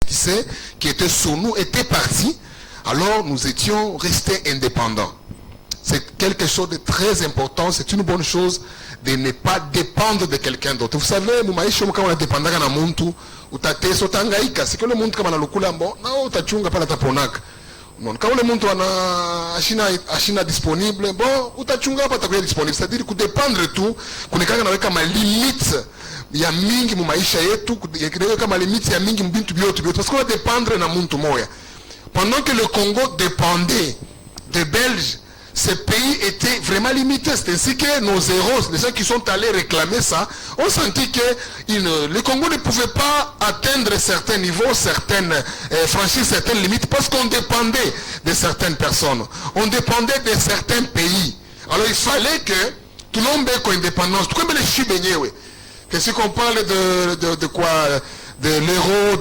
compétissaient, qui étaient sur nous, étaient partis, alors nous étions restés indépendants. C'est quelque chose de très important, c'est une bonne chose de ne pas dépendre de quelqu'un d'autre. Vous savez, mumaisha kama unadependaka na muntu, utateso tangaika, c'est que le monde kama nalukula mbo, na utachunga pala taponaka. Kama ule muntu ashina disponible, bon, utachunga hapa takuya disponible. C'est-à-dire kudependre tu, kunekanga naweka ma limite ya mingi mu maisha yetu, kunekanga ma limite ya mingi mbintu biotu biotu. Parce qu'on va dépendre na muntu moya. Pendant que le Congo dépendait des Belges, ce pays était vraiment limité. C'est ainsi que nos héros, les gens qui sont allés réclamer ça, ont senti que le Congo ne pouvait pas atteindre certains niveaux, franchir certaines limites, parce qu'on dépendait de certaines personnes. On dépendait de certains pays. Alors il fallait que tout le monde ait une indépendance. Tout comme les Chibéniers, que si on parle de quoi, de l'héros,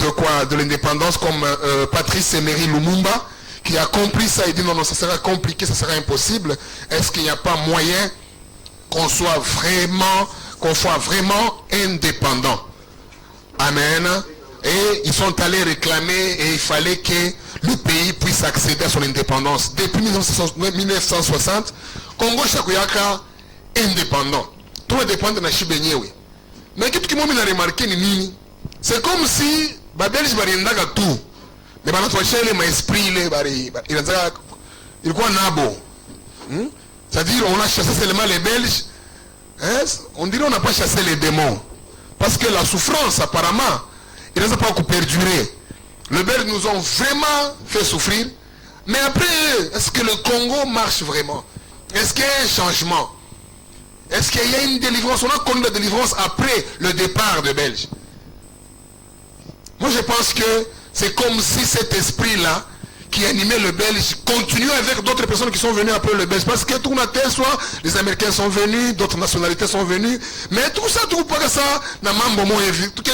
de l'indépendance, comme Patrice Emery Lumumba, qui a compris ça et dit non, ça sera compliqué, ça sera impossible. Est-ce qu'il n'y a pas moyen qu'on soit vraiment indépendant? Amen. Et ils sont allés réclamer et il fallait que le pays puisse accéder à son indépendance. Depuis 1960, Congo Shakuyaka indépendant. Tout indépendant de Chibénié, oui. Mais qu'est-ce que moi j'ai remarqué, c'est comme si les Belges n'avaient tout. Mais les esprits, il quoi nabo. C'est-à-dire on a chassé seulement les Belges. On dirait on n'a pas chassé les démons. Parce que la souffrance, apparemment, il n'a pas perdurer. Les Belges nous ont vraiment fait souffrir. Mais après, est-ce que le Congo marche vraiment? Est-ce qu'il y a un changement? Est-ce qu'il y a une délivrance? On a connu la délivrance après le départ des Belges. Moi je pense que c'est comme si cet esprit-là qui animait le Belge continue avec d'autres personnes qui sont venues après le Belge. Parce que tout le monde, soit les Américains sont venus, d'autres nationalités sont venues. Mais tout ça, tout pas ça, na mambo mo evi. Tout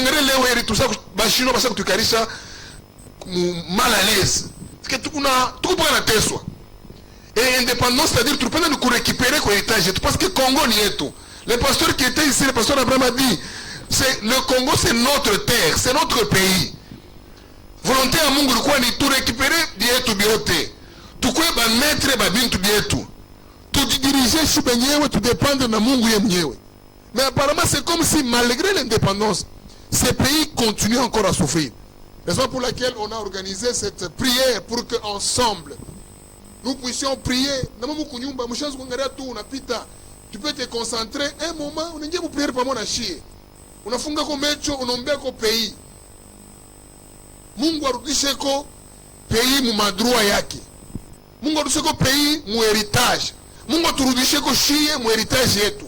ça, bachino parce que tu carisha mal à l'aise. Parce que tout pas na teswa. Et indépendance, c'est-à-dire tu peux nous récupérer quoi héritage. Parce que Congo n'y est tout. Le pasteur qui était ici, le pasteur Abraham a dit, le Congo c'est notre terre, c'est notre pays. Volonté à Mungu quoi ni tout récupérer bietu biote. Tout quoi ba mettre ba bintu bietu. Tout diriger chez benyewe, tout dépendre de Mungu yenyewe. Mais apparemment c'est comme si malgré l'indépendance, ces pays continuent encore à souffrir. Raison pour laquelle on a organisé cette prière pour que ensemble nous puissions prier. Tu peux te concentrer un moment, on est prier pour moi na chier. On a funga ko mecho, on ombea ko pays. Mungu arudishe ko pays mu madrua yake. Mungu arudishe ko pays mu héritage. Mungu turudishe ko chier mu héritage yetu.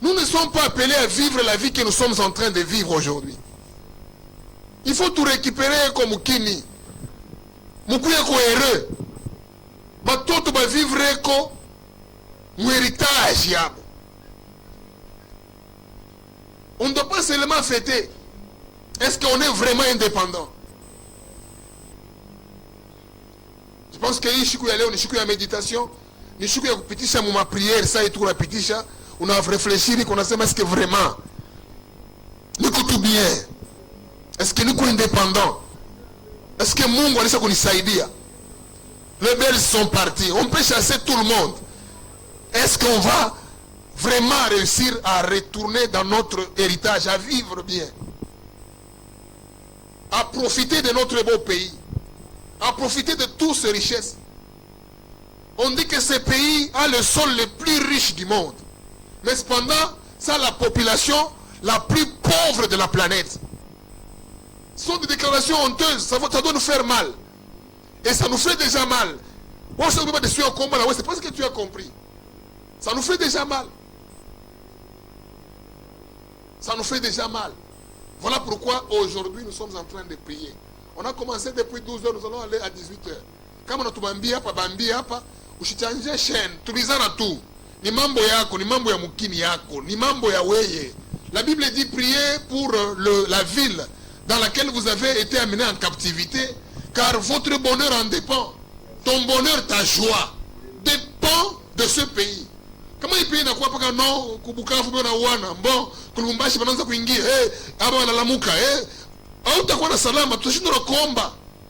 Nous ne sommes pas appelés à vivre la vie que nous sommes en train de vivre aujourd'hui. Il faut tout récupérer comme Kini. Mukuya ko heureux. Batoto ba vivre ko mu héritage yabo. On ne doit pas seulement fêter. Est-ce qu'on est vraiment indépendant? Je pense que ici, on est en méditation, on est en prière, ça et tout, on a réfléchi, on a dit, est-ce que vraiment, nous écoutons bien? Est-ce que nous sommes indépendants? Est-ce que nous sommes indépendants? Les Belges sont partis, on peut chasser tout le monde. Est-ce qu'on va vraiment réussir à retourner dans notre héritage, à vivre bien? À profiter de notre beau pays, à profiter de toutes ces richesses. On dit que ce pays a le sol le plus riche du monde. Mais cependant, ça a la population la plus pauvre de la planète. Ce sont des déclarations honteuses, ça doit nous faire mal. Et ça nous fait déjà mal. C'est pas ce que tu as compris. Ça nous fait déjà mal. Ça nous fait déjà mal. Voilà pourquoi aujourd'hui nous sommes en train de prier. On a commencé depuis 12 heures, nous allons aller à 18 heures. Kama natubambia hapa, usichanje chaîne, tulizana tu. Ni mambo yako, ni mambo ya mukini yako, ni mambo ya weye. La Bible dit prier pour la ville dans laquelle vous avez été amené en captivité, car votre bonheur en dépend. Ton bonheur, ta joie, dépend de ce pays. Kama hii pays inakuwa paka no kubukavu bwana wana bon kulumbashi banaanza kuingia aba wanalamuka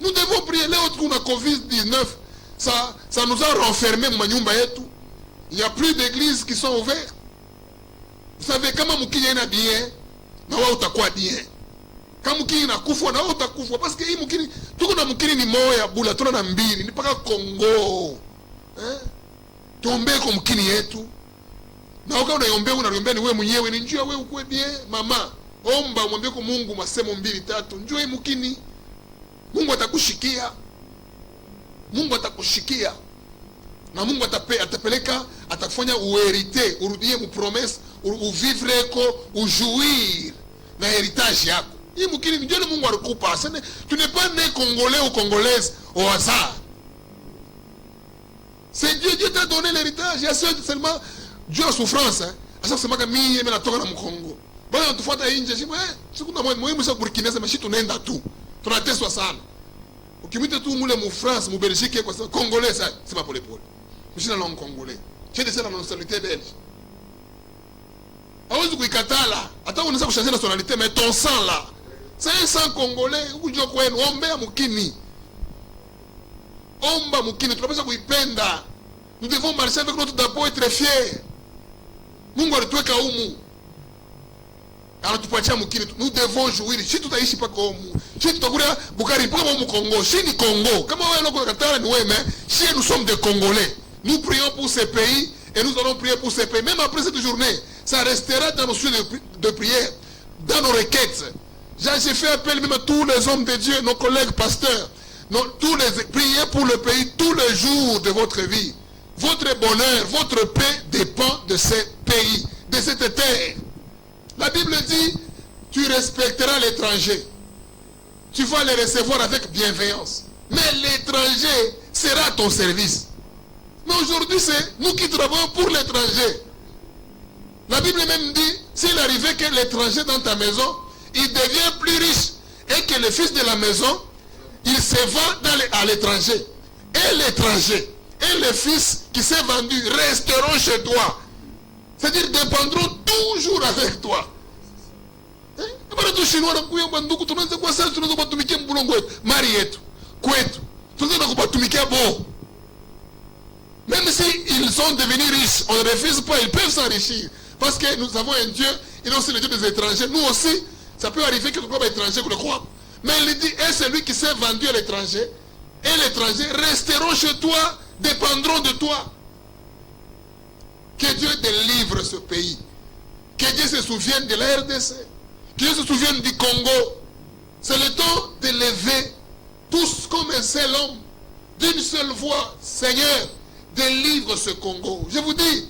Nous devons prier. Là où on a Covid-19, ça nous a renfermés. Il n'y a plus d'églises qui sont ouvertes. Vous savez, quand Mouki est bien, bien. Quand Mouki est kufa, parce que Mouki, tout le monde est moya, boula, tout le monde est n'est pas Congo. Tomber comme Mouki est tout. Na uka unayombe ni wewe mwenyewe ni njua wewe ukwe bien mama omba umwambie kwa Mungu masemo 2 3 njoo mukini Mungu atakushikia na Mungu atapeleka atakufanya uherite urudie mu promesse uvivre ko ujouir na héritage yako hii mukini njoo Mungu alikupa tu n'es pas né congolais ou congolaise au hasard c'est Dieu t'a donné l'héritage il y a seulement Dieu a souffrance, hein. À chaque fois que je suis dans le Congo. Bon, tu fais ta inje, je dis, c'est comme moi, je suis burkinais, mais je suis dans tout. Tu as testé ça. Ok, mais tu es en France, en Belgique, Congolais, c'est pas pour l'épaule. Je suis dans le Congolais. J'ai déjà la nationalité belge. Ah oui, tu es Katala. Attends, on a changer la nationalité, mais ton sang là, c'est un sang congolais. Où tu es, on est à Moukini. Omba Moukini, tu as besoin de penda. Nous devons marcher avec notre drapeau et être fiers. Mungu alituweka humu. Anatupatia mukini. Nous devons jouir. Si tutaishi paka humu. Si tutakuria Bukari mpaka humu Congo. Si ni Congo. Kama wewe loko Katara ni wewe, mais si nous sommes des Congolais. Nous prions pour ces pays et nous allons prier pour ces pays. Même après cette journée, ça restera dans nos sujets de prière, dans nos requêtes. J'ai fait appel même à tous les hommes de Dieu, nos collègues pasteurs, priez pour le pays tous les jours de votre vie. Votre bonheur, votre paix dépend de ces pays, de cette terre. La Bible dit, tu respecteras l'étranger. Tu vas les recevoir avec bienveillance. Mais l'étranger sera à ton service. Mais aujourd'hui, c'est nous qui travaillons pour l'étranger. La Bible même dit, s'il arrivait que l'étranger dans ta maison, il devient plus riche et que le fils de la maison, il se vend à l'étranger. Et l'étranger et les fils qui s'est vendu resteront chez toi. C'est-à-dire dépendront toujours avec toi. Même s'ils sont devenus riches, on ne refuse pas, ils peuvent s'enrichir. Parce que nous avons un Dieu, il est aussi le Dieu des étrangers. Nous aussi, ça peut arriver que le croit étranger, que le croit. Mais il dit, et celui qui s'est vendu à l'étranger, et l'étranger resteront chez toi, dépendront de toi. Que Dieu délivre ce pays. Que Dieu se souvienne de la RDC. Que Dieu se souvienne du Congo. C'est le temps de lever tous comme un seul homme, d'une seule voix. Seigneur, délivre ce Congo. Je vous dis,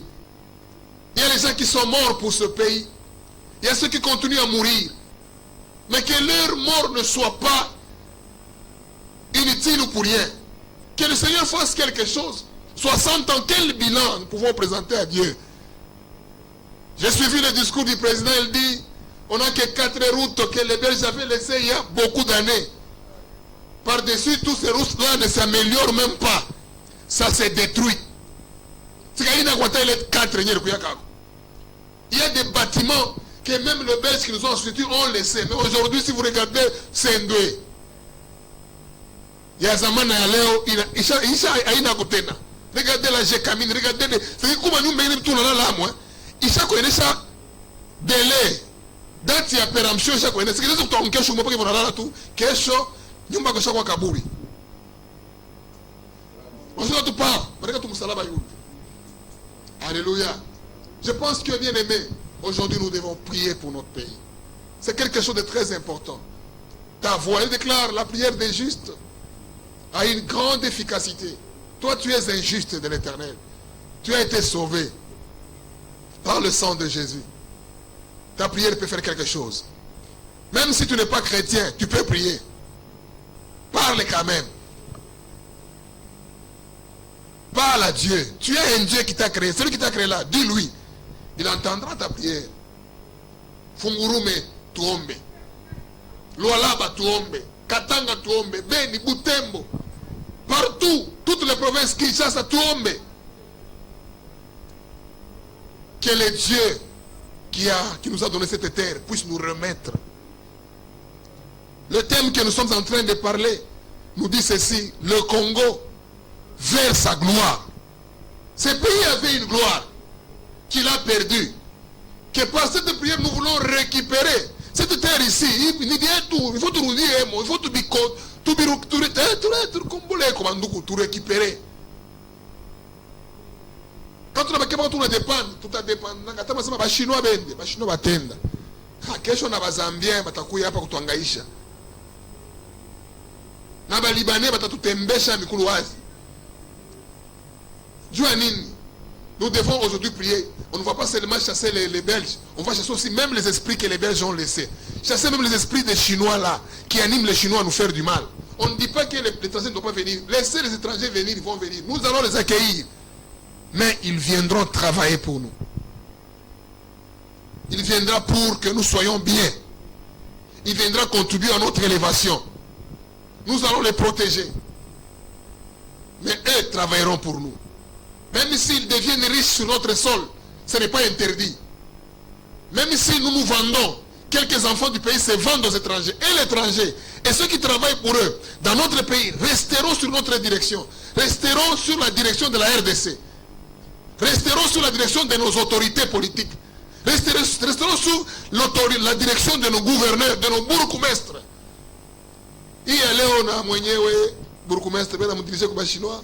il y a les gens qui sont morts pour ce pays. Il y a ceux qui continuent à mourir. Mais que leur mort ne soit pas inutile ou pour rien. Que le Seigneur fasse quelque chose. 60 ans, quel bilan nous pouvons présenter à Dieu? J'ai suivi le discours du président, il dit, on n'a que 4 routes que les Belges avaient laissées il y a beaucoup d'années. Par-dessus, tous ces routes-là ne s'améliorent même pas. Ça s'est détruit. Il y a des bâtiments que même les Belges qui nous ont soutenu ont laissé. Mais aujourd'hui, si vous regardez, c'est Ndoué. Il y a Zamana Léo, regardez la Gécamine, regardez les. C'est comme nous menons tout là là, moi. Il s'est connu ça. Délai. Date ya péremption, il s'est connu. C'est que les autres ont quelque chose, moi, pour là tout. Quelque chose, nous m'avons fait quoi Kabouri. On se doit pas. Regarde tout Moussalaba Youl. Alléluia. Je pense que bien aimé, aujourd'hui nous devons prier pour notre pays. C'est quelque chose de très important. Ta voix, elle déclare la prière des justes a une grande efficacité. Toi, tu es un juste de l'Éternel. Tu as été sauvé par le sang de Jésus. Ta prière peut faire quelque chose. Même si tu n'es pas chrétien, tu peux prier. Parle quand même. Parle à Dieu. Tu es un Dieu qui t'a créé. Celui qui t'a créé là, dis-lui. Il entendra ta prière. Fungurume tuombe. Lualaba tuombe. Katanga tuombe. Beni, Butembo. Partout, toutes les provinces Kinshasa tuombe. Que le Dieu qui nous a donné cette terre puisse nous remettre Le thème que nous sommes en train de parler nous dit ceci: le Congo vers sa gloire. Ce pays avait une gloire qu'il a perdue. Que par cette prière, nous voulons récupérer cette terre ici. Il faut tout dire, il faut tout récupérer. Quand on a dépendre, tout a dépendre. Quand les Chinois battent, kesho na Bazambien batakuya hapa kutuangaisha. Na Libanais batatutembesha mikulu wazi. Jua nini? Nous devons aujourd'hui prier. On ne va pas seulement chasser les Belges. On va chasser aussi même les esprits que les Belges ont laissés. Chasser même les esprits des Chinois là, qui animent les Chinois à nous faire du mal. On ne dit pas que les étrangers ne doivent pas venir. Laissez les étrangers venir, ils vont venir. Nous allons les accueillir. Mais ils viendront travailler pour nous. Il viendra pour que nous soyons bien. Il viendra contribuer à notre élévation. Nous allons les protéger. Mais eux travailleront pour nous. Même s'ils deviennent riches sur notre sol, ce n'est pas interdit. Même si nous nous vendons, quelques enfants du pays se vendent aux étrangers. Et l'étranger, et ceux qui travaillent pour eux, dans notre pays, resteront sur notre direction. Resteront sur la direction de la RDC. Resteront sur la direction de nos autorités politiques. Resteront sous la direction de nos gouverneurs, de nos bourgmestres. Il y a Léona Mwenyewe, bourgmestre, ben na dirigé comme chinois,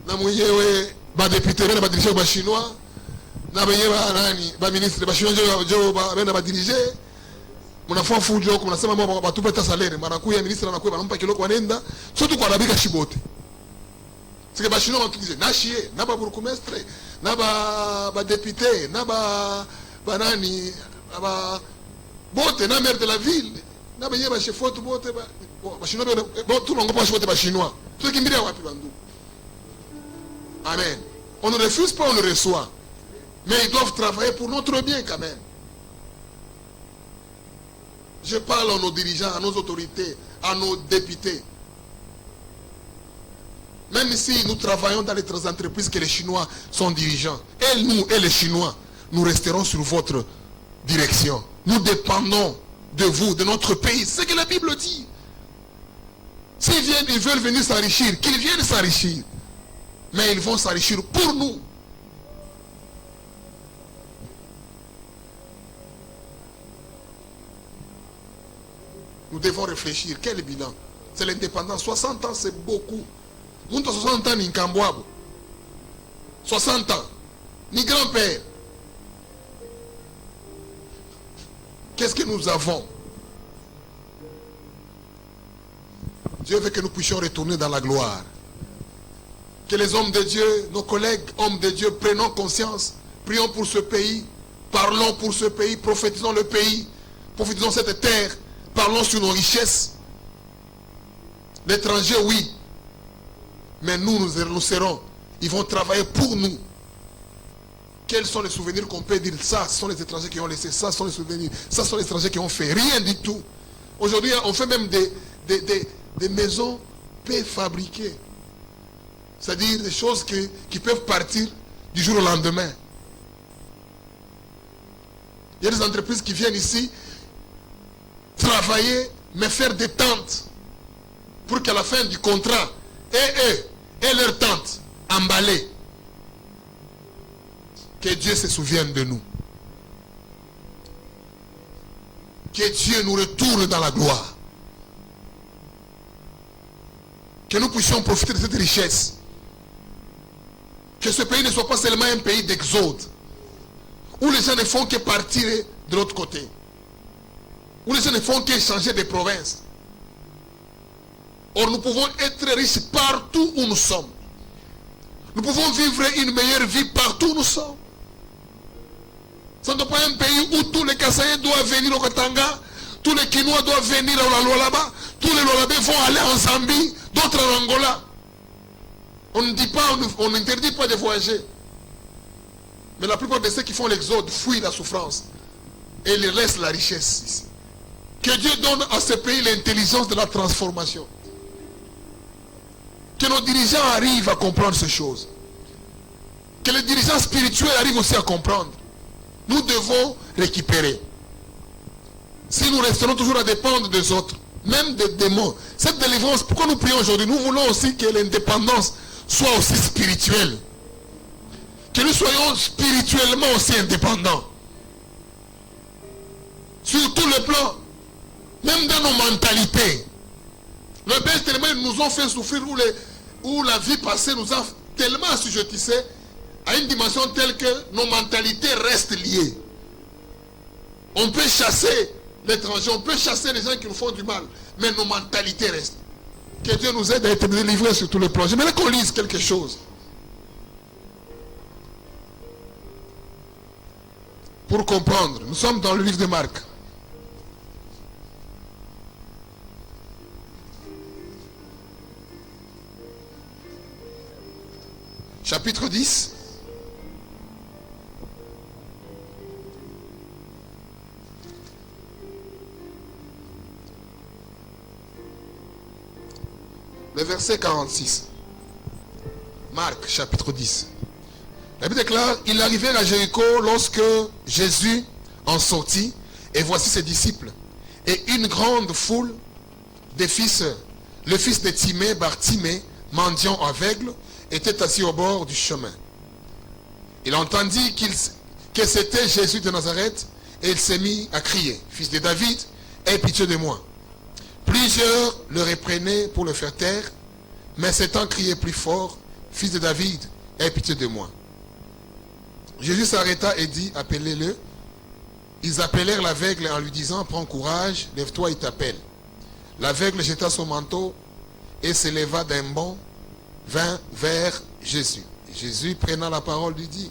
na Mwenyewe, ba député, ben na dirigé comme chinois, na Mwenyewe nani, ba ministre, ba chinois, ben na dirigé. Mon enfant fujo, comme nasema mwa ba tupeta salaire, manakuya ministre anakuya banampa kiloko wanenda, surtout kwa labika shibote. C'est que ba chinois ont dit na chier, na ba bourgmestre, na ba député, na ba banani, ba bote, na maire de la ville, na ba yeba chef bote ba chinois, bon tout le monde pense bote ba chinois. Ceux qui mirent wapi bandu. Amen. On ne refuse pas, on le reçoit. Mais ils doivent travailler pour notre bien quand même. Je parle à nos dirigeants, à nos autorités, à nos députés. Même si nous travaillons dans les entreprises que les Chinois sont dirigeants, et nous et les Chinois, nous resterons sur votre direction. Nous dépendons de vous, de notre pays. C'est ce que la Bible dit. S'ils viennent, ils veulent venir s'enrichir, qu'ils viennent s'enrichir. Mais ils vont s'enrichir pour nous. Nous devons réfléchir. Quel bilan? C'est l'indépendance. 60 ans, c'est beaucoup. Nous avons 60 ans, ni Nkambouabo. 60 ans. Ni grand-père. Qu'est-ce que nous avons? Dieu veut que nous puissions retourner dans la gloire. Que les hommes de Dieu, nos collègues hommes de Dieu, prennent conscience. Prions pour ce pays. Parlons pour ce pays. Prophétisons le pays. Prophétisons cette terre. Parlons sur nos richesses. L'étranger, oui. Mais nous serons. Ils vont travailler pour nous. Quels sont les souvenirs qu'on peut dire? Ça, ce sont les étrangers qui ont laissé. Ça, ce sont les souvenirs. Ça, ce sont les étrangers qui ont fait. Rien du tout. Aujourd'hui, on fait même des maisons préfabriquées. C'est-à-dire des choses qui peuvent partir du jour au lendemain. Il y a des entreprises qui viennent ici travailler, mais faire des tentes pour qu'à la fin du contrat, et leurs tentes emballées, que Dieu se souvienne de nous. Que Dieu nous retourne dans la gloire. Que nous puissions profiter de cette richesse. Que ce pays ne soit pas seulement un pays d'exode, où les gens ne font que partir de l'autre côté, où les gens ne font que changer de province. Or, nous pouvons être riches partout où nous sommes. Nous pouvons vivre une meilleure vie partout où nous sommes. Ce n'est pas un pays où tous les Kassaïens doivent venir au Katanga, tous les Kinois doivent venir à la Lualaba, tous les Lualabais vont aller en Zambie, d'autres en Angola. On ne dit pas, on n'interdit pas de voyager. Mais la plupart de ceux qui font l'exode fuient la souffrance. Et ils laissent la richesse ici. Que Dieu donne à ce pays l'intelligence de la transformation. Que nos dirigeants arrivent à comprendre ces choses. Que les dirigeants spirituels arrivent aussi à comprendre. Nous devons récupérer. Si nous resterons toujours à dépendre des autres, même des démons. Cette délivrance, pourquoi nous prions aujourd'hui? Nous voulons aussi que l'indépendance soit aussi spirituelle. Que nous soyons spirituellement aussi indépendants. Sur tous les plans. Même dans nos mentalités. Le Père tellement nous ont fait souffrir où la vie passée nous a tellement assujettissés à une dimension telle que nos mentalités restent liées. On peut chasser l'étranger, on peut chasser les gens qui nous font du mal, mais nos mentalités restent. Que Dieu nous aide à être délivrés sur tous les plans. J'aimerais qu'on lise quelque chose. Pour comprendre, nous sommes dans le livre de Marc. Chapitre 10. Le verset 46. Marc, chapitre 10. La Bible déclare, il arrivait à Jéricho lorsque Jésus en sortit, et voici ses disciples. Et une grande foule des fils, le fils de Timée, Bartimée, mendiant aveugle, était assis au bord du chemin. Il entendit que c'était Jésus de Nazareth, et il s'est mis à crier, fils de David, aie pitié de moi. Plusieurs le reprenaient pour le faire taire, mais s'étant crié plus fort, fils de David, aie pitié de moi. Jésus s'arrêta et dit, appelez-le. Ils appelèrent l'aveugle en lui disant, prends courage, lève-toi, il t'appelle. L'aveugle jeta son manteau et se leva d'un bond, vint vers Jésus. Jésus, prenant la parole, lui dit,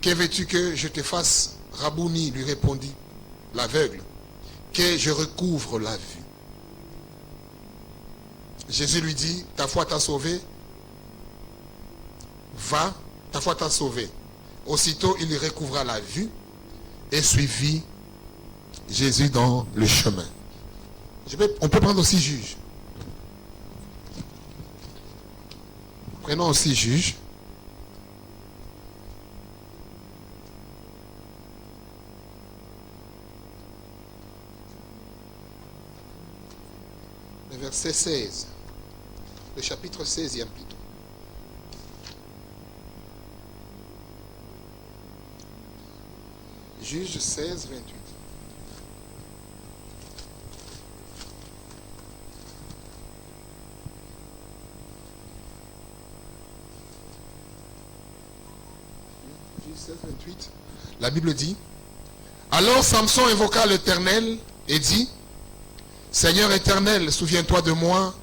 que veux-tu que je te fasse? Rabouni, lui répondit l'aveugle, que je recouvre la vue. Jésus lui dit, ta foi t'a sauvé, va, ta foi t'a sauvé. Aussitôt, il lui recouvra la vue et suivit Jésus dans le chemin. On peut prendre aussi juge. Prenons aussi juge. Le verset 16. Le chapitre 16e plutôt. Juge 16, 28. Juge 16, 28. La Bible dit, alors Samson invoqua l'Éternel et dit, Seigneur éternel, souviens-toi de moi,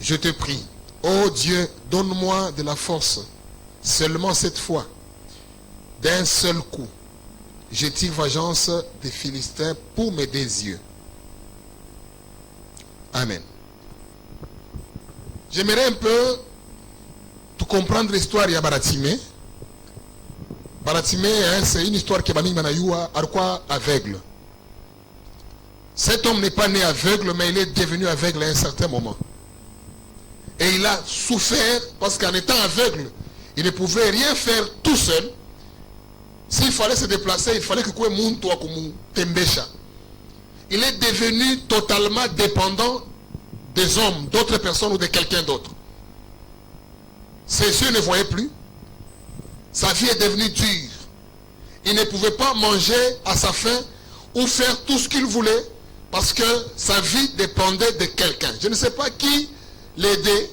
je te prie. Ô Dieu, donne-moi de la force, seulement cette fois. D'un seul coup, je tire vengeance des Philistins pour mes désirs. Amen. J'aimerais un peu tout comprendre l'histoire de Baratimé. Baratimé, c'est une histoire qui est Manayua, aveugle. Cet homme n'est pas né aveugle, mais il est devenu aveugle à un certain moment. Et il a souffert parce qu'en étant aveugle, il ne pouvait rien faire tout seul. S'il fallait se déplacer, il fallait que il est devenu totalement dépendant des hommes, d'autres personnes ou de quelqu'un d'autre. Ses yeux ne voyaient plus. Sa vie est devenue dure. Il ne pouvait pas manger à sa faim ou faire tout ce qu'il voulait parce que sa vie dépendait de quelqu'un. Je ne sais pas qui l'aidait,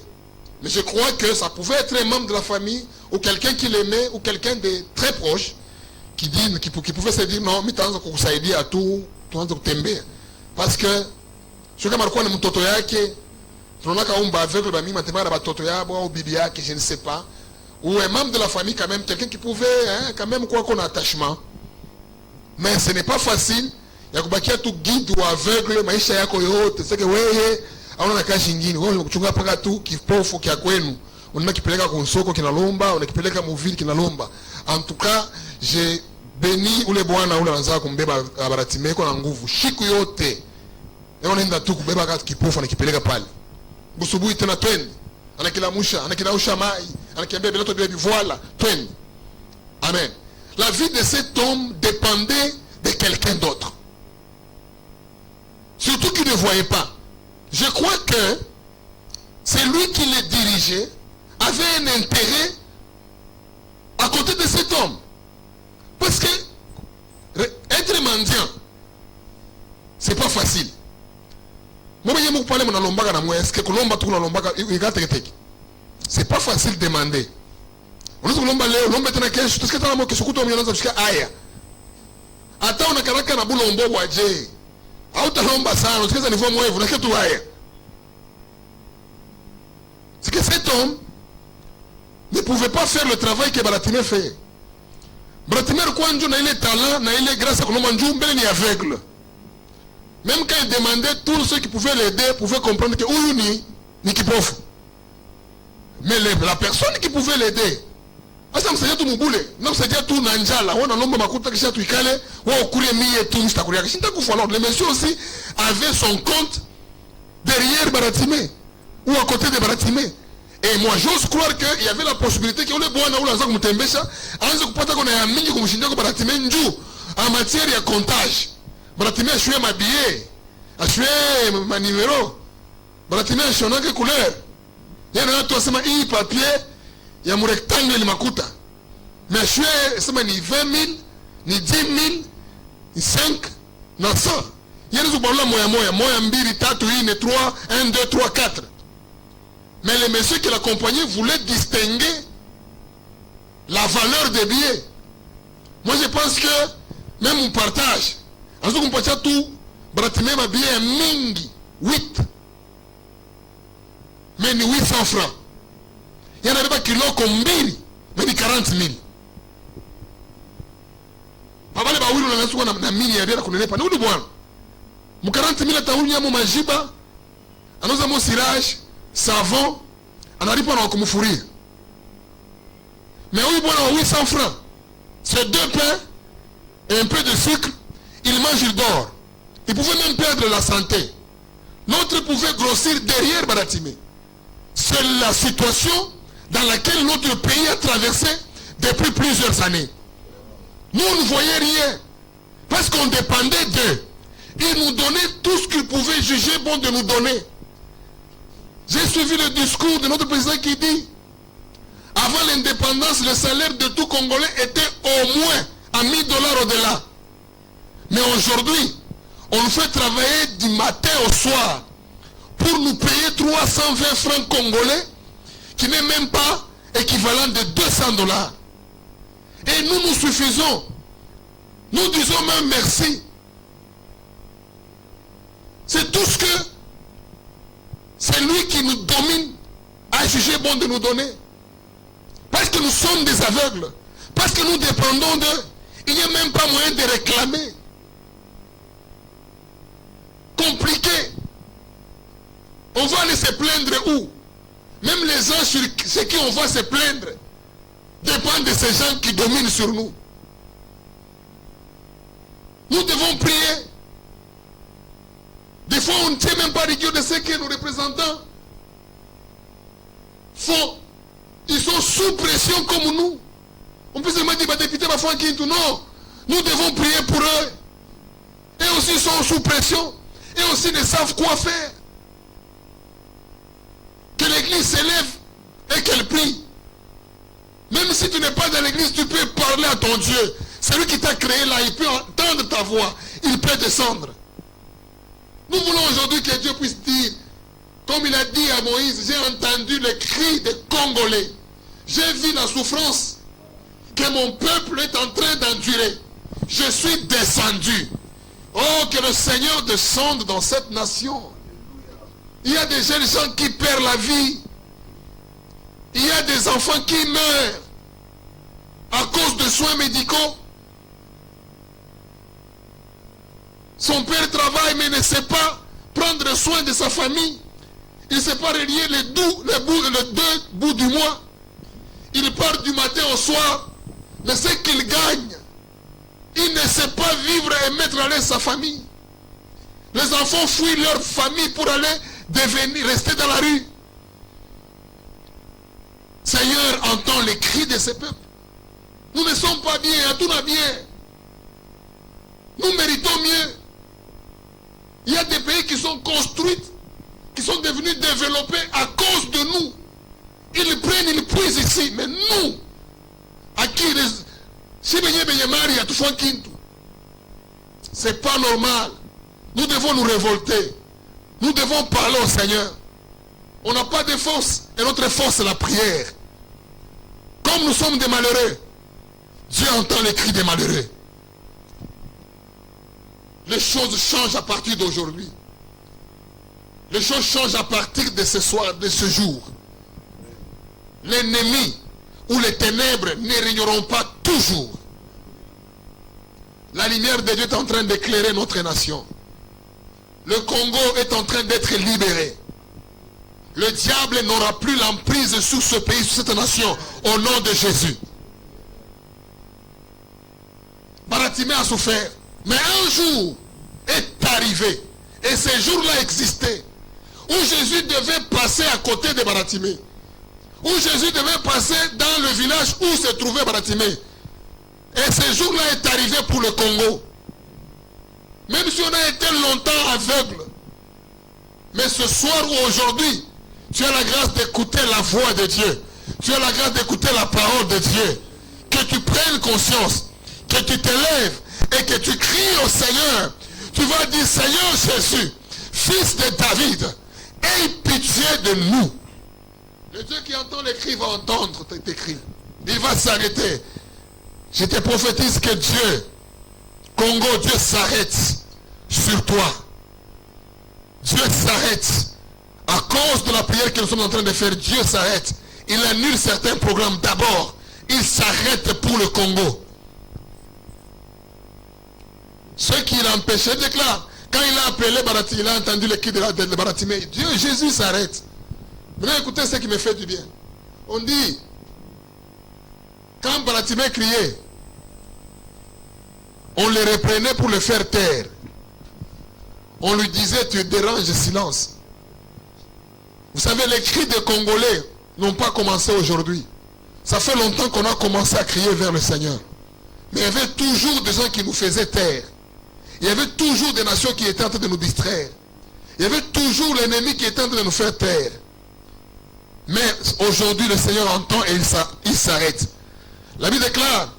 mais je crois que ça pouvait être un membre de la famille ou quelqu'un qui l'aimait ou quelqu'un de très proche qui pouvait se dire non, mais tu as aidé à tout, parce que je ne sais pas, ou un membre de la famille quand même, quelqu'un qui pouvait quand même quoi qu'on a attachement, mais ce n'est pas facile. Il y a tout guide ou aveugle, maisha yako yote, c'est que wewe hauna kazi nyingine, wewe unachunga paka tu kipofu kia kwenu, unakipeleka kwa soko kinalomba, unakipeleka muvili kinalomba. En tout cas, j'ai béni ule bwana ule anaanza kumbeba Baratimé kwa nguvu. Shiku yote. Leo nenda tu kubeba kati kipofu anakipeleka pale. Busubuhi tena twende. Anakilamusha, anakilausha mai, anakiambia bilato bila bivoila, twende. Amen. La vie de cet homme dépendait de quelqu'un d'autre. surtout qu'il ne voyait pas. Je crois que c'est lui qui les dirigeait, avait un intérêt à côté de cet homme. Parce que être mendiant, c'est pas facile. C'est pas facile de demander. Ata unakaraka na bulombo waje. Hautalomba sana, usikiza ni voix mwevu, lakini tu haya. C'est que cet homme ne pouvait pas faire le travail que Bartimée fait. Bartimée kwa njo na ile talent, na ile grâce à kulomba njo mbele ni aveugle. Même quand il demandait, tous ceux qui pouvaient l'aider pouvaient comprendre que huyu ni kipofu. Mais la personne qui pouvait l'aider, asa msaidia tu mubule, na msaidia tu na njala, wana lomba makuta kisha tuikale, wa okulie miye tu mshtakuria. Kishinta kufa alors, le monsieur aussi avait son compte derrière Bartimée, ou à côté de Bartimée. Et moi j'ose croire qu'il y avait la possibilité que ule bwana ule anza kumtembesha, anza kupata kona ya mingi kumshindia kwa Bartimée njuu, en matière ya comptage. Bartimée ashue mabillet, ashue manimero, Bartimée ashonake couleur. Yana watu wasema hii papier ya murectangle ni makuta. Mais ashue sema ni 20,000, ni 10,000, ni 5, na 100. Yana zubalula moya mbili, tatu, ine, 3, 1, 2, 3, 4. Mais les messieurs qui l'accompagnaient voulaient distinguer la valeur des billets. Moi je pense que même on partage. En ce qu'on partage tout, Bartimée m'a billet mingi, 8. Mais ni 800 francs. Il y en avait pas qui l'ont comme 1000, mais ni 40 000. Papa les baouli on a souvent na mini ya biara kunenepa. Ni bwana. Mu 40 000 taounya mu majiba. Anoza mo cirage, savon, analipa na kumufuria. Mais oui bwana 800 francs. C'est 2 pains et un peu de sucre. Il mange, il dort. Il pouvait même perdre la santé. L'autre pouvait grossir derrière Bartimée. C'est la situation dans laquelle notre pays a traversé depuis plusieurs années. Nous ne voyions rien. Parce qu'on dépendait d'eux. Ils nous donnaient tout ce qu'ils pouvaient juger bon de nous donner. J'ai suivi le discours de notre président qui dit, avant l'indépendance, le salaire de tout Congolais était au moins à 1 000 $ au-delà. Mais aujourd'hui, on nous fait travailler du matin au soir pour nous payer 320 francs congolais qui n'est même pas équivalent de 200 $. Et nous nous suffisons. Nous disons même merci. C'est tout ce que c'est lui qui nous domine à juger bon de nous donner. Parce que nous sommes des aveugles. Parce que nous dépendons d'eux. Il n'y a même pas moyen de réclamer. Compliqué. On va aller se plaindre où? Même les gens sur ceux qui on va se plaindre dépendent de ces gens qui dominent sur nous. Nous devons prier. Des fois, on ne tient même pas rigueur de ce que nos représentants font. Ils sont sous pression comme nous. On peut se demander, bah, député, bah, non. Nous devons prier pour eux. Et aussi, ils sont sous pression. Et aussi, ne savent quoi faire. Que l'église s'élève et qu'elle prie. Même si tu n'es pas dans l'église, tu peux parler à ton Dieu. C'est lui qui t'a créé là, il peut entendre ta voix. Il peut descendre. Nous voulons aujourd'hui que Dieu puisse dire, comme il a dit à Moïse, j'ai entendu le cri des Congolais. J'ai vu la souffrance que mon peuple est en train d'endurer. Je suis descendu. Oh, que le Seigneur descende dans cette nation. Il y a des jeunes gens qui perdent la vie. Il y a des enfants qui meurent à cause de soins médicaux. Son père travaille mais ne sait pas prendre soin de sa famille. Il ne sait pas relier les deux bouts du mois. Il part du matin au soir. Mais ce qu'il gagne, il ne sait pas vivre et mettre à l'aise sa famille. Les enfants fuient leur famille pour aller rester dans la rue. Seigneur, entend les cris de ces peuples. Nous ne sommes pas bien, tout va bien. Nous méritons mieux. Il y a des pays qui sont construits, qui sont devenus développés à cause de nous. Ils prennent, ils puisent ici. Mais nous, à qui c'est pas normal. Nous devons nous révolter. Nous devons parler au Seigneur. On n'a pas de force. Et notre force, c'est la prière. Comme nous sommes des malheureux, Dieu entend les cris des malheureux. Les choses changent à partir d'aujourd'hui. Les choses changent à partir de ce soir, de ce jour. L'ennemi ou les ténèbres ne régneront pas toujours. La lumière de Dieu est en train d'éclairer notre nation. Le Congo est en train d'être libéré. Le diable n'aura plus l'emprise sur ce pays, sur cette nation, au nom de Jésus. Baratimée a souffert. Mais un jour est arrivé, et ce jour-là existait, où Jésus devait passer à côté de Baratimée, où Jésus devait passer dans le village où se trouvait Baratimée. Et ce jour-là est arrivé pour le Congo. Même si on a été longtemps aveugle, mais ce soir ou aujourd'hui, tu as la grâce d'écouter la voix de Dieu. Tu as la grâce d'écouter la parole de Dieu. Que tu prennes conscience, que tu te lèves et que tu cries au Seigneur. Tu vas dire, Seigneur Jésus, fils de David, aie pitié de nous. Le Dieu qui entend les cris va entendre tes cris. Il va s'arrêter. Je te prophétise que Dieu, Congo, Dieu s'arrête sur toi. Dieu s'arrête. À cause de la prière que nous sommes en train de faire, Dieu s'arrête. Il annule certains programmes. D'abord, il s'arrête pour le Congo. Ce qui l'empêchait déclare. Quand il a appelé Baratimée, il a entendu les cris de Baratimée. Dieu, Jésus s'arrête. Venez écouter ce qui me fait du bien. On dit, quand Baratimée criait, on le reprenait pour le faire taire. On lui disait, tu déranges, silence. Vous savez, les cris des Congolais n'ont pas commencé aujourd'hui. Ça fait longtemps qu'on a commencé à crier vers le Seigneur. Mais il y avait toujours des gens qui nous faisaient taire. Il y avait toujours des nations qui étaient en train de nous distraire. Il y avait toujours l'ennemi qui était en train de nous faire taire. Mais aujourd'hui, le Seigneur entend et il s'arrête. La Bible déclare,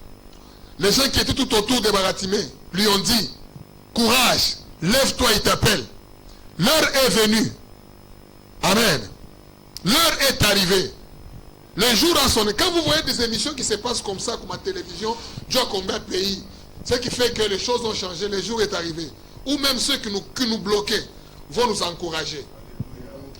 les gens qui étaient tout autour de Baratimée lui ont dit, courage, lève-toi, il t'appelle. L'heure est venue. Amen. L'heure est arrivée. Le jour a sonné. Quand vous voyez des émissions qui se passent comme ça, comme à la télévision, Dieu a combien de pays, ce qui fait que les choses ont changé, le jour est arrivé. Ou même ceux qui nous bloquaient vont nous encourager.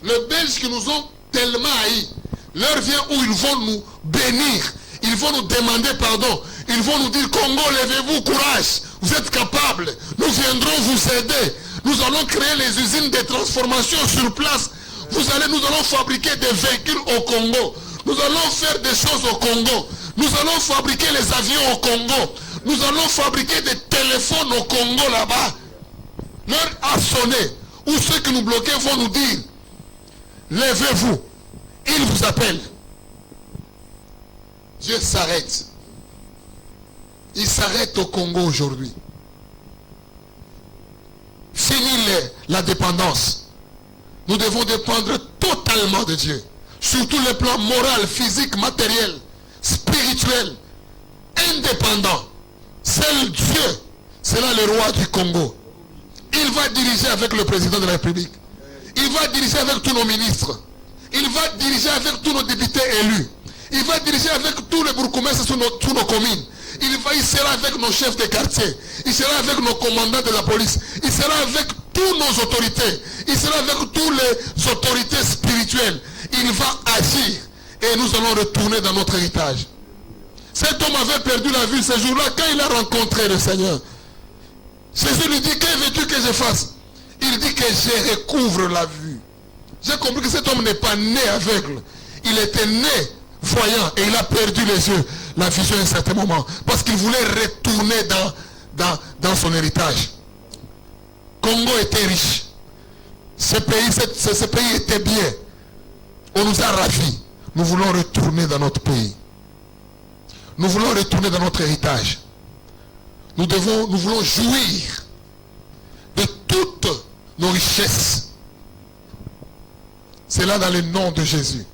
Les Belges qui nous ont tellement haïs, l'heure vient où ils vont nous bénir. Ils vont nous demander pardon. Ils vont nous dire, Congo, levez-vous, courage. Vous êtes capables. Nous viendrons vous aider. Nous allons créer les usines de transformation sur place. Nous allons fabriquer des véhicules au Congo. Nous allons faire des choses au Congo. Nous allons fabriquer les avions au Congo. Nous allons fabriquer des téléphones au Congo là-bas. L'heure a sonné. Où ceux qui nous bloquaient vont nous dire, levez-vous. Il vous appelle. Dieu s'arrête. Il s'arrête au Congo aujourd'hui. Fini la dépendance. Nous devons dépendre totalement de Dieu. Sur tous les plans moral, physique, matériel, spirituel, indépendant. Seul Dieu sera le roi du Congo. Il va diriger avec le président de la République. Il va diriger avec tous nos ministres. Il va diriger avec tous nos députés élus. Il va diriger avec tous les bourgmestres sur nos communes. Il sera avec nos chefs de quartier. Il sera avec nos commandants de la police. Il sera avec toutes nos autorités. Il sera avec toutes les autorités spirituelles. Il va agir. Et nous allons retourner dans notre héritage. Cet homme avait perdu la vue ce jour-là quand il a rencontré le Seigneur. Jésus lui dit, que veux-tu que je fasse? Il dit que je recouvre la vue. J'ai compris que cet homme n'est pas né aveugle. Il était né voyant et il a perdu les yeux, la vision à un certain moment. Parce qu'il voulait retourner dans son héritage. Congo était riche. Ce pays était bien. On nous a ravis. Nous voulons retourner dans notre pays. Nous voulons retourner dans notre héritage. Nous voulons jouir de toute nos richesses. C'est là dans le nom de Jésus.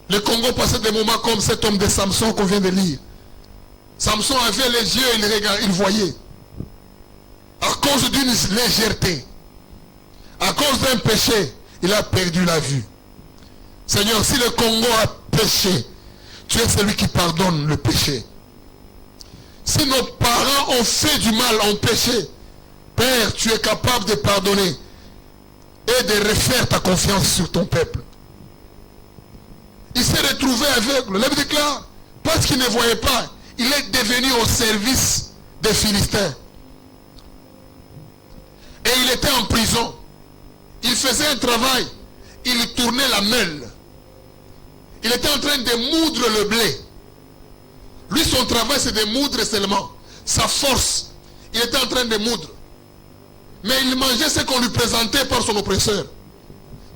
Le Congo passait des moments comme cet homme de Samson qu'on vient de lire. Samson avait les yeux, il regardait, il voyait. À cause d'une légèreté, à cause d'un péché, il a perdu la vue. Seigneur, si le Congo a péché, tu es celui qui pardonne le péché. Si nos parents ont fait du mal, ont péché, Père, tu es capable de pardonner et de refaire ta confiance sur ton peuple. Il s'est retrouvé aveugle. La Bible déclare, parce qu'il ne voyait pas, il est devenu au service des Philistins. Et il était en prison. Il faisait un travail. Il tournait la meule. Il était en train de moudre le blé. Lui, son travail, c'est de moudre seulement. Sa force, il était en train de moudre. Mais il mangeait ce qu'on lui présentait par son oppresseur.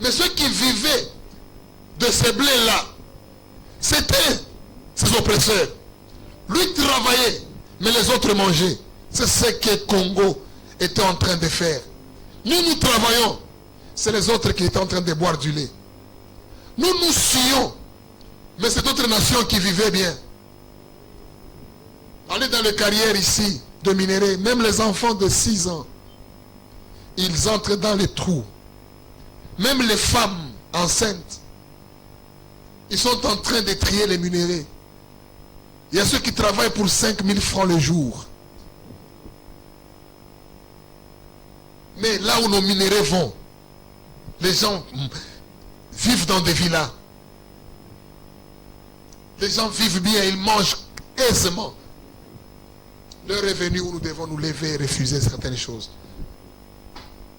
Mais ceux qui vivaient de ce blé-là, c'était ses oppresseurs. Lui travaillait, mais les autres mangeaient. C'est ce que Congo était en train de faire. Nous travaillons. C'est les autres qui étaient en train de boire du lait. Nous suyons. Mais c'est d'autres nations qui vivaient bien. Allez dans les carrières ici de minerais. Même les enfants de 6 ans. Ils entrent dans les trous. Même les femmes enceintes. Ils sont en train de trier les minerais. Il y a ceux qui travaillent pour 5 000 francs le jour. Mais là où nos minéraux vont, les gens vivent dans des villas. Les gens vivent bien, ils mangent aisément. L'heure est venue où nous devons nous lever et refuser certaines choses.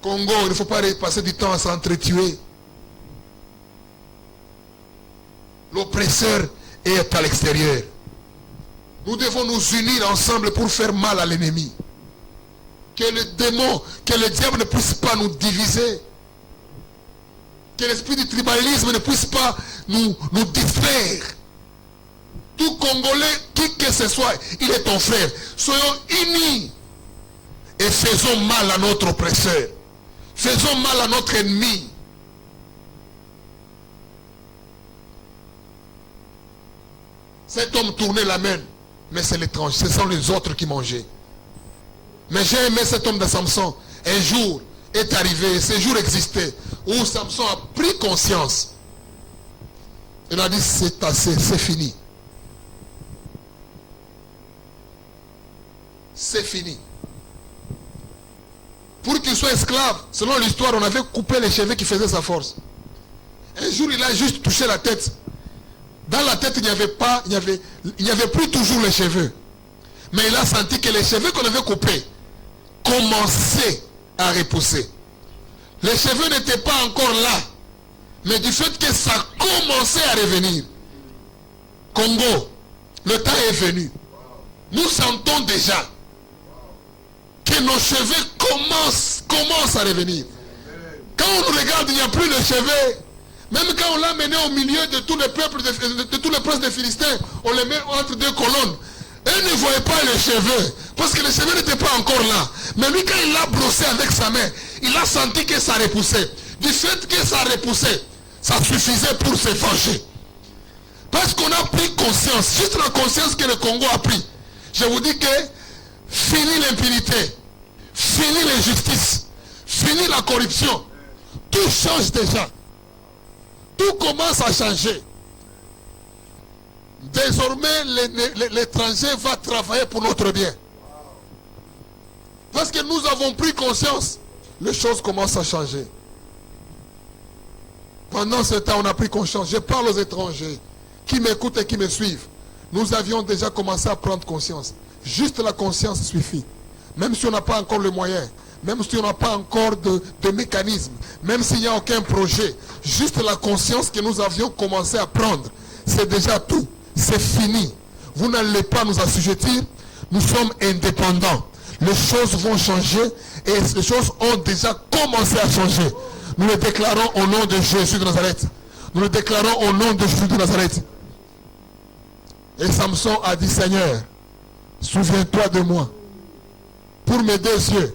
Congo, il ne faut pas passer du temps à s'entretuer. L'oppresseur est à l'extérieur. Nous devons nous unir ensemble pour faire mal à l'ennemi. Que le démon, que le diable ne puisse pas nous diviser. Que l'esprit du tribalisme ne puisse pas nous distraire. Tout Congolais, qui que ce soit, il est ton frère. Soyons unis et faisons mal à notre oppresseur. Faisons mal à notre ennemi. Cet homme tournait la main, mais c'est l'étrange. Ce sont les autres qui mangeaient. Mais j'ai aimé cet homme de Samson. Un jour est arrivé, ce jour existait, où Samson a pris conscience. Il a dit, c'est assez, c'est fini. C'est fini. Pour qu'il soit esclave, selon l'histoire, on avait coupé les cheveux qui faisaient sa force. Un jour, il a juste touché la tête. Dans la tête, il n'y avait plus toujours les cheveux. Mais il a senti que les cheveux qu'on avait coupés commençaient à repousser. Les cheveux n'étaient pas encore là. Mais du fait que ça commençait à revenir. Congo, le temps est venu. Nous sentons déjà que nos cheveux commencent à revenir. Quand on nous regarde, il n'y a plus de cheveux. Même quand on l'a mené au milieu de tous les peuples, de tous les princes des Philistins, on les met entre deux colonnes. Eux ne voyaient pas les cheveux, parce que les cheveux n'étaient pas encore là. Mais lui, quand il l'a brossé avec sa main, il a senti que ça repoussait. Du fait que ça repoussait, ça suffisait pour se venger. Parce qu'on a pris conscience, juste la conscience que le Congo a pris. Je vous dis que fini l'impunité, fini l'injustice, fini la corruption. Tout change déjà. Tout commence à changer. Désormais, l'étranger va travailler pour notre bien. Parce que nous avons pris conscience, les choses commencent à changer. Pendant ce temps, on a pris conscience. Je parle aux étrangers qui m'écoutent et qui me suivent. Nous avions déjà commencé à prendre conscience. Juste la conscience suffit. Même si on n'a pas encore le moyen, même si on n'a pas encore de mécanisme, même s'il n'y a aucun projet, juste la conscience que nous avions commencé à prendre, c'est déjà tout. C'est fini. Vous n'allez pas nous assujettir. Nous sommes indépendants. Les choses vont changer et les choses ont déjà commencé à changer. Nous le déclarons au nom de Jésus de Nazareth. Nous le déclarons au nom de Jésus de Nazareth. Et Samson a dit, Seigneur, souviens-toi de moi. Pour mes 2 yeux,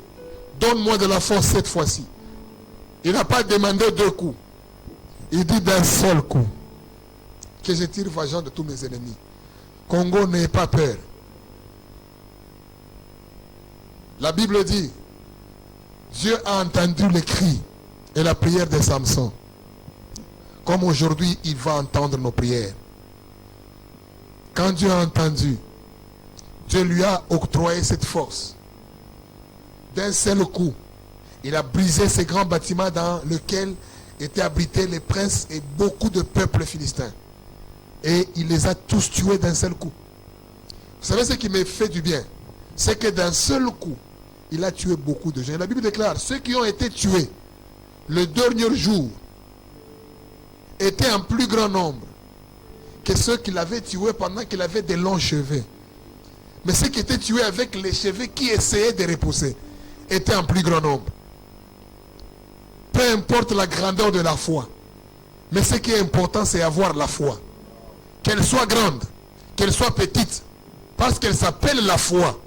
donne-moi de la force cette fois-ci. Il n'a pas demandé 2 coups. Il dit d'un seul coup que je tire vengeance de tous mes ennemis. Congo, n'ayez pas peur. La Bible dit, Dieu a entendu les cris et la prière de Samson. Comme aujourd'hui, il va entendre nos prières. Quand Dieu a entendu, Dieu lui a octroyé cette force. D'un seul coup, il a brisé ces grands bâtiments dans lesquels étaient abrités les princes et beaucoup de peuples philistins. Et il les a tous tués d'un seul coup. Vous savez ce qui me fait du bien? C'est que d'un seul coup, il a tué beaucoup de gens. La Bible déclare, ceux qui ont été tués le dernier jour étaient en plus grand nombre que ceux qu'il avait tués pendant qu'il avait des longs cheveux. Mais ceux qui étaient tués avec les cheveux qui essayaient de repousser étaient en plus grand nombre. Peu importe la grandeur de la foi. Mais ce qui est important, c'est avoir la foi. Qu'elle soit grande, qu'elle soit petite. Parce qu'elle s'appelle la foi.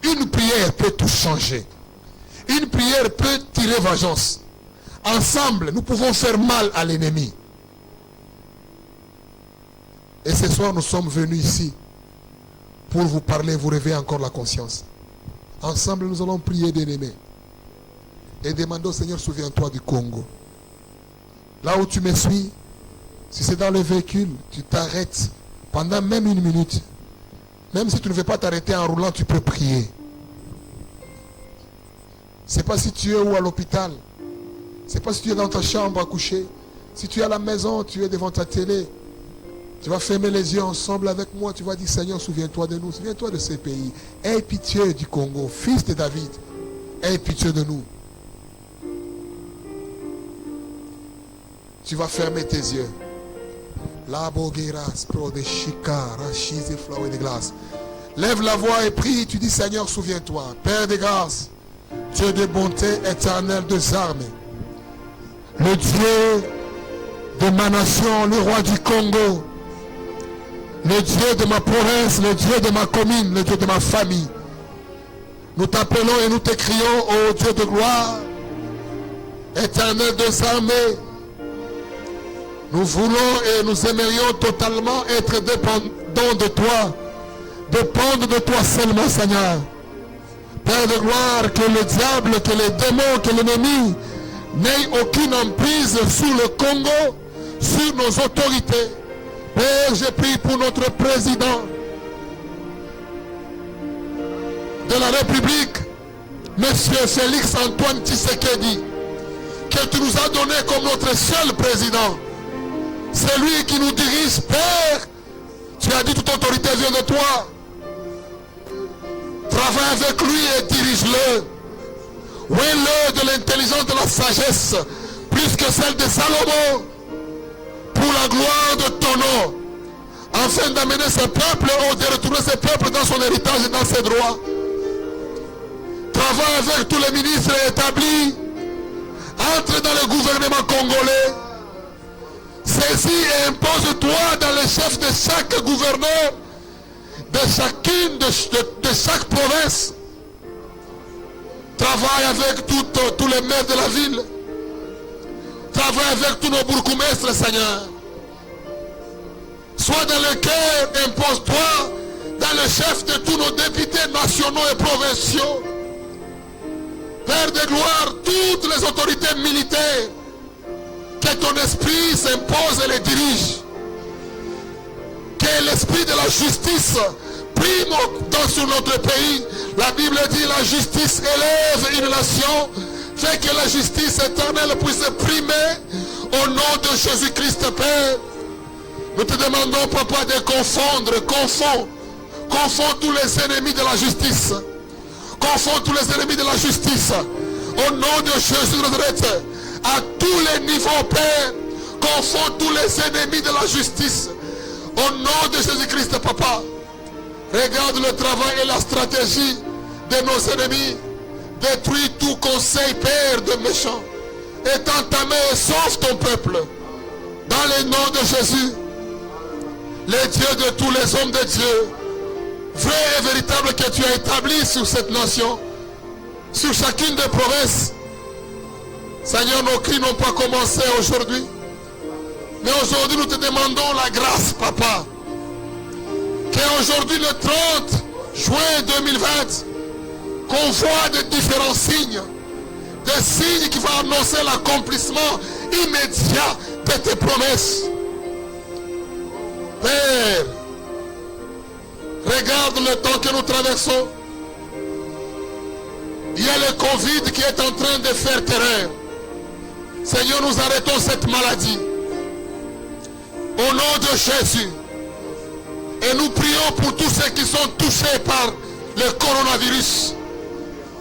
Une prière peut tout changer. Une prière peut tirer vengeance. Ensemble, nous pouvons faire mal à l'ennemi. Et ce soir, nous sommes venus ici pour vous parler, vous réveiller encore la conscience. Ensemble, nous allons prier d'aimer. Et demander au Seigneur, souviens-toi du Congo. Là où tu me suis, si c'est dans le véhicule, tu t'arrêtes pendant même 1 minute. Même si tu ne veux pas t'arrêter en roulant, tu peux prier. C'est pas si tu es où à l'hôpital. C'est pas si tu es dans ta chambre à coucher. Si tu es à la maison, tu es devant ta télé. Tu vas fermer les yeux ensemble avec moi. Tu vas dire, Seigneur, souviens-toi de nous. Souviens-toi de ces pays. Aie pitié du Congo, fils de David. Aie pitié de nous. Tu vas fermer tes yeux. La bogueras, pro de chica, rachis et fleurs de glace. Lève la voix et prie. Tu dis, Seigneur, souviens-toi. Père de grâce, Dieu de bonté, éternel des armes. Le Dieu de ma nation, le roi du Congo. Le Dieu de ma province, le Dieu de ma commune, le Dieu de ma famille. Nous t'appelons et nous te crions, ô Dieu de gloire, éternel des armées. Nous voulons et nous aimerions totalement être dépendants de toi. Dépendre de toi seulement, Seigneur. Père de gloire, que le diable, que les démons, que l'ennemi n'ait aucune emprise sur le Congo, sur nos autorités. Père, je prie pour notre président de la République, Monsieur Félix Antoine Tshisekedi, que tu nous as donné comme notre seul président. C'est lui qui nous dirige, Père. Tu as dit toute autorité vient de toi. Travaille avec lui et dirige-le. Oué-le de l'intelligence, de la sagesse, plus que celle de Salomon, pour la gloire de ton nom, afin d'amener ce peuple, de retourner ce peuple dans son héritage et dans ses droits. Travaille avec tous les ministres établis. Entre dans le gouvernement congolais. Saisis et impose-toi dans les chefs de chaque gouverneur, de chacune, de chaque province. Travaille avec tous les maires de la ville. Travaille avec tous nos bourgmestres, Seigneur. Sois dans le cœur, impose-toi dans le chef de tous nos députés nationaux et provinciaux. Père de gloire, toutes les autorités militaires, que ton esprit s'impose et les dirige. Que l'esprit de la justice prime sur notre pays. La Bible dit la justice élève une nation. Fait que la justice éternelle puisse primer au nom de Jésus-Christ, Père. Nous te demandons, Papa, de confond tous les ennemis de la justice. Confond tous les ennemis de la justice. Au nom de Jésus de Nazareth, à tous les niveaux, Père, confond tous les ennemis de la justice. Au nom de Jésus-Christ, Papa, regarde le travail et la stratégie de nos ennemis. Détruis tout conseil, Père, de méchants. Étends ta main et sauve ton peuple. Dans le nom de Jésus, les dieux de tous les hommes de Dieu, vrai et véritable que tu as établi sur cette nation, sur chacune des promesses. Seigneur, nos cris n'ont pas commencé aujourd'hui. Mais aujourd'hui, nous te demandons la grâce, Papa. Qu'aujourd'hui, le 30 juin 2020, qu'on voit de différents signes. Des signes qui vont annoncer l'accomplissement immédiat de tes promesses. Père, regarde le temps que nous traversons. Il y a le Covid qui est en train de faire terreur. Seigneur, nous arrêtons cette maladie. Au nom de Jésus. Et nous prions pour tous ceux qui sont touchés par le coronavirus.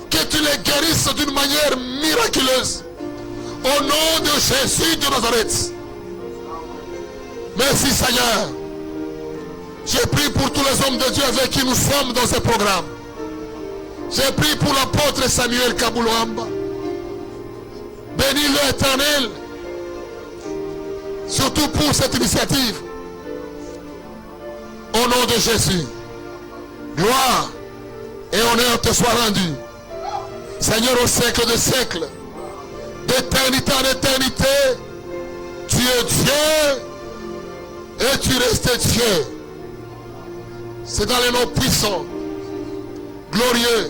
Que tu les guérisses d'une manière miraculeuse. Au nom de Jésus de Nazareth. Merci Seigneur. J'ai prié pour tous les hommes de Dieu avec qui nous sommes dans ce programme. J'ai prié pour l'apôtre Samuel Kaboulouamba. Bénis le Éternel. Surtout pour cette initiative. Au nom de Jésus. Gloire et honneur te soit rendu. Seigneur, au siècle des siècles. D'éternité en éternité. Tu es Dieu. Et tu restes Dieu. C'est dans les noms puissants, glorieux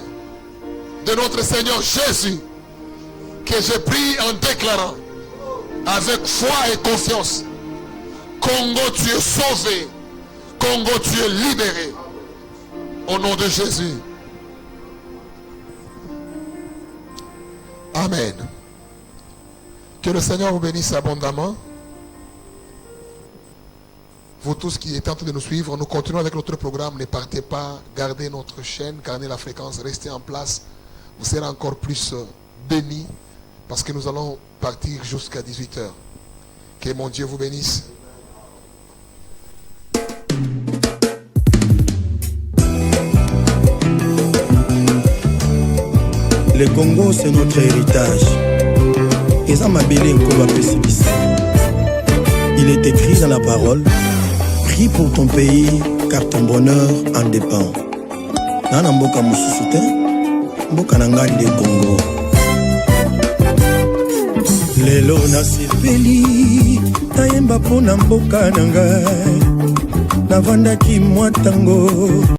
de notre Seigneur Jésus que je prie en déclarant avec foi et confiance: Congo, tu es sauvé. Congo, tu es libéré. Au nom de Jésus. Amen. Que le Seigneur vous bénisse abondamment. Vous tous qui êtes en train de nous suivre, nous continuons avec notre programme. Ne partez pas, gardez notre chaîne, gardez la fréquence, restez en place. Vous serez encore plus bénis parce que nous allons partir jusqu'à 18h. Que mon Dieu vous bénisse. Le Congo, c'est notre héritage. Il est écrit dans la parole: prie pour ton pays, car ton bonheur en dépend. Nana mboka mususu te, mboka nanga nde Congo. Lelo nasepeli, nayemba pona mboka nanga, navandaki mwa tango.